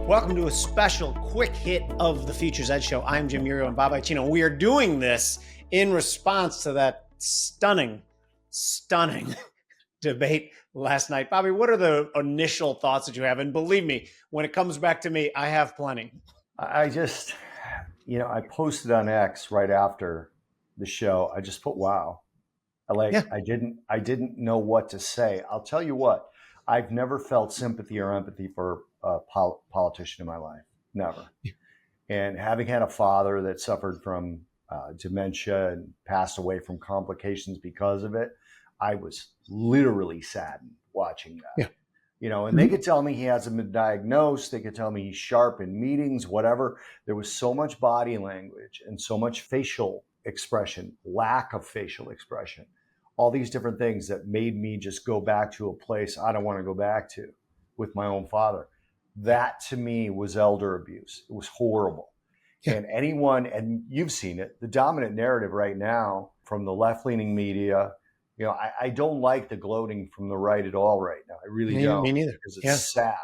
Welcome to a special quick hit of the Futures Ed Show. I'm Jim Uriel and Bob Ichino. We are doing this in response to that stunning debate last night. Bobby, what are the initial thoughts that you have? And believe me, when it comes back to me, I have plenty. I just, I posted on X right after the show. I just put, wow. I didn't know what to say. I'll tell you what, I've never felt sympathy or empathy for a politician in my life. Never. And having had a father that suffered from dementia and passed away from complications because of it, I was literally saddened watching that. Yeah. And they could tell me he hasn't been diagnosed. They could tell me he's sharp in meetings, whatever. There was so much body language and so much facial expression, lack of facial expression, all these different things that made me just go back to a place I don't want to go back to with my own father. That to me was elder abuse. It was horrible. Yeah. And you've seen it, the dominant narrative right now from the left-leaning media, I don't like the gloating from the right at all right now. I really don't. Me neither. Because it's sad.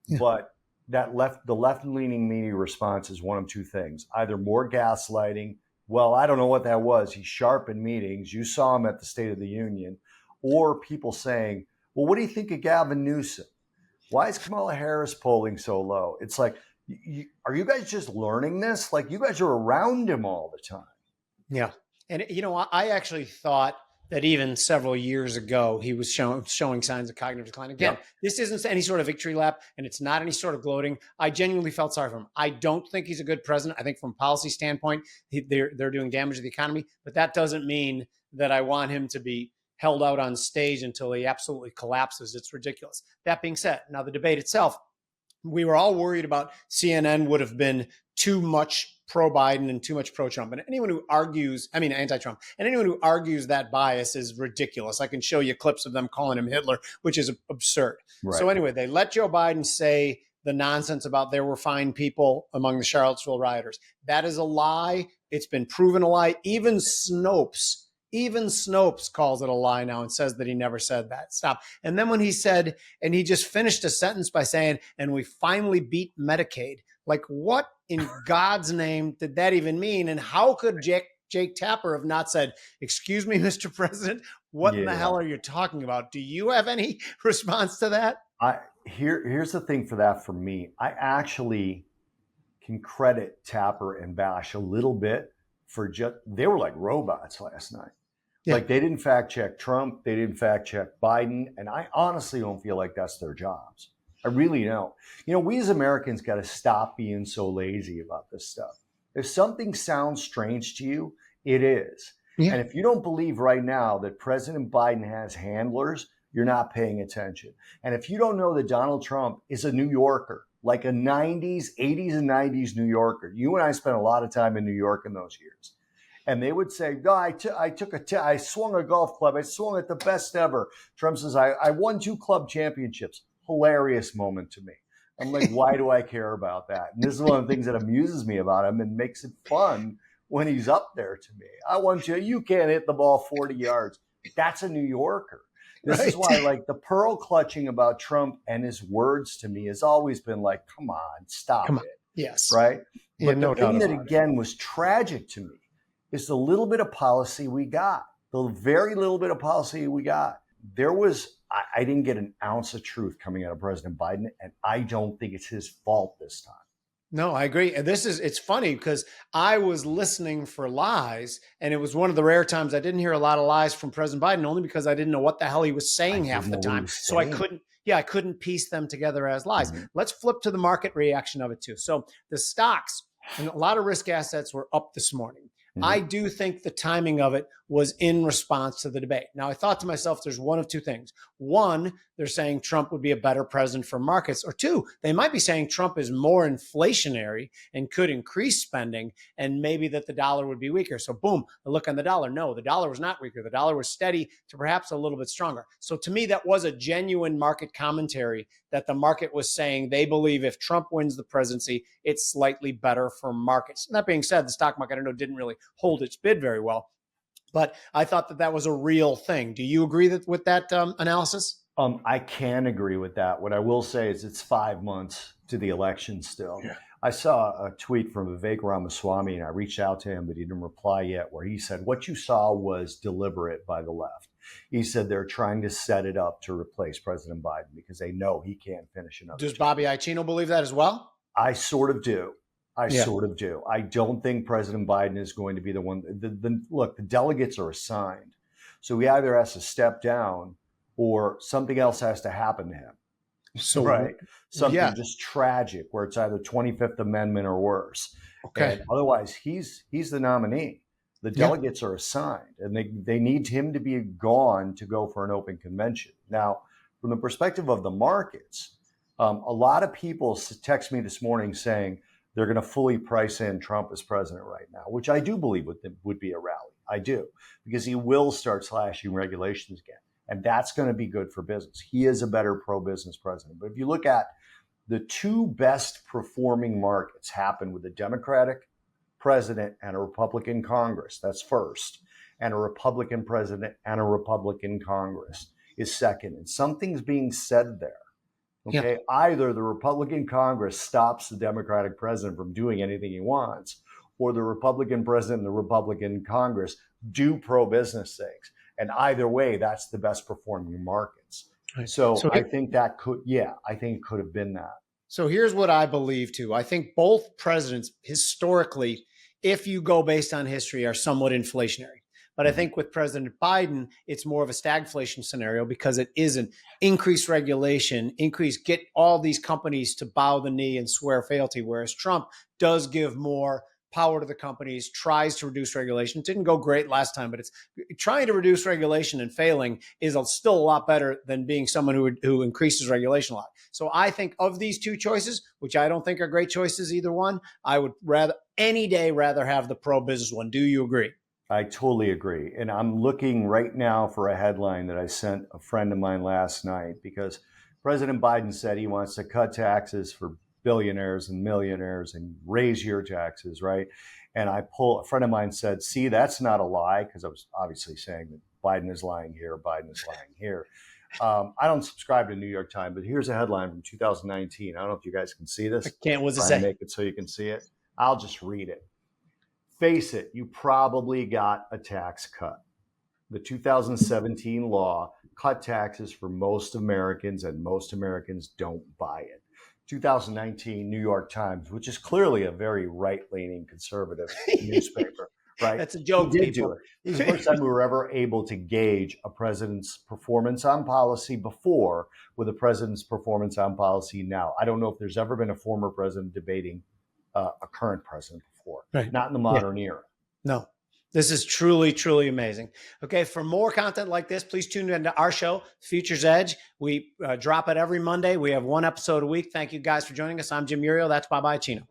Yeah. But the left-leaning media response is one of two things. Either more gaslighting. Well, I don't know what that was. He's sharp in meetings. You saw him at the State of the Union. Or people saying, well, what do you think of Gavin Newsom? Why is Kamala Harris polling so low? It's like, are you guys just learning this? Like, you guys are around him all the time. Yeah. And, I actually thought that even several years ago, he was showing signs of cognitive decline. Again, This isn't any sort of victory lap, and it's not any sort of gloating. I genuinely felt sorry for him. I don't think he's a good president. I think from a policy standpoint, they're doing damage to the economy, but that doesn't mean that I want him to be held out on stage until he absolutely collapses. It's ridiculous. That being said, now the debate itself, we were all worried about CNN would have been too much pro-Biden and too much pro-Trump. And anyone who argues, anti-Trump, and anyone who argues that bias is ridiculous. I can show you clips of them calling him Hitler, which is absurd. Right. So anyway, they let Joe Biden say the nonsense about there were fine people among the Charlottesville rioters. That is a lie. It's been proven a lie. Even Snopes calls it a lie now and says that he never said that. Stop. And then when he said, and he just finished a sentence by saying, and we finally beat Medicaid. Like, what in God's name did that even mean? And how could Jake Tapper have not said, excuse me, Mr. President, what in the hell are you talking about? Do you have any response to that? Here's the thing for that for me. I actually can credit Tapper and Bash a little bit for they were like robots last night. Yeah. Like, they didn't fact check Trump. They didn't fact check Biden. And I honestly don't feel like that's their jobs. I really don't. We as Americans got to stop being so lazy about this stuff. If something sounds strange to you, it is. Yeah. And if you don't believe right now that President Biden has handlers, you're not paying attention. And if you don't know that Donald Trump is a New Yorker, like a 80s and 90s New Yorker. You and I spent a lot of time in New York in those years. And they would say, no, I swung a golf club. I swung at the best ever. Trump says, I won 2 club championships. Hilarious moment to me. I'm like, why do I care about that? And this is one of the things that amuses me about him and makes it fun when he's up there to me. You can't hit the ball 40 yards. That's a New Yorker. This is why, like, the pearl clutching about Trump and his words to me has always been like, come on, stop it. Yes. Right? Yeah, but the thing that, again, was tragic to me is the little bit of policy we got, the very little bit of policy we got. I didn't get an ounce of truth coming out of President Biden, and I don't think it's his fault this time. No, I agree. And it's funny because I was listening for lies, and it was one of the rare times I didn't hear a lot of lies from President Biden, only because I didn't know what the hell he was saying half the time. So I couldn't piece them together as lies. Mm-hmm. Let's flip to the market reaction of it too. So the stocks and a lot of risk assets were up this morning. Mm-hmm. I do think the timing of it was in response to the debate. Now, I thought to myself, there's one of two things. One, they're saying Trump would be a better president for markets. Or two, they might be saying Trump is more inflationary and could increase spending, and maybe that the dollar would be weaker. So boom, a look on the dollar. No, the dollar was not weaker. The dollar was steady to perhaps a little bit stronger. So to me, that was a genuine market commentary that the market was saying they believe if Trump wins the presidency, it's slightly better for markets. And that being said, the stock market, I know, didn't really hold its bid very well. But I thought that was a real thing. Do you agree with that analysis? I can agree with that. What I will say is it's 5 months to the election still. Yeah. I saw a tweet from Vivek Ramaswamy, and I reached out to him, but he didn't reply yet, where he said, what you saw was deliberate by the left. He said they're trying to set it up to replace President Biden because they know he can't finish another Does term. Bobby Icino believe that as well? I sort of do. I don't think President Biden is going to be the one. Look, the delegates are assigned. So he either has to step down or something else has to happen to him. So, right. Something just tragic where it's either 25th Amendment or worse. Okay. And otherwise, he's the nominee. The delegates are assigned, and they need him to be gone to go for an open convention. Now, from the perspective of the markets, a lot of people text me this morning saying they're going to fully price in Trump as president right now, which I do believe would be a rally. I do, because he will start slashing regulations again. And that's going to be good for business. He is a better pro-business president. But if you look at the two best performing markets happen with a Democratic president and a Republican Congress. That's first. And a Republican president and a Republican Congress is second. And something's being said there. Okay. Yeah. Either the Republican Congress stops the Democratic president from doing anything he wants, or the Republican president and the Republican Congress do pro-business things. And either way, that's the best performing markets. Right. So I think that could have been that. So here's what I believe too. I think both presidents historically, if you go based on history, are somewhat inflationary. But I think with President Biden, it's more of a stagflation scenario because it is an increased regulation, get all these companies to bow the knee and swear fealty, whereas Trump does give more power to the companies, tries to reduce regulation. It didn't go great last time, but it's trying to reduce regulation and failing is still a lot better than being someone who increases regulation a lot. So I think of these two choices, which I don't think are great choices, either one, I would any day rather have the pro-business one. Do you agree? I totally agree. And I'm looking right now for a headline that I sent a friend of mine last night, because President Biden said he wants to cut taxes for billionaires and millionaires and raise your taxes, right? And a friend of mine said, see, that's not a lie, because I was obviously saying that Biden is lying here, Biden is lying here. I don't subscribe to New York Times, but here's a headline from 2019. I don't know if you guys can see this. I can't. What's it say? Make it so you can see it. I'll just read it. Face it, you probably got a tax cut. The 2017 law cut taxes for most Americans, and most Americans don't buy it. 2019 New York Times, which is clearly a very right-leaning conservative newspaper, right? That's a joke. He did do it. This is the first time we were ever able to gauge a president's performance on policy before with a president's performance on policy now. I don't know if there's ever been a former president debating a current president before, right? Not in the modern era. No. This is truly, truly amazing. Okay, for more content like this, please tune into our show, Future's Edge. We drop it every Monday. We have one episode a week. Thank you guys for joining us. I'm Jim Uriel. That's Bobby Icino.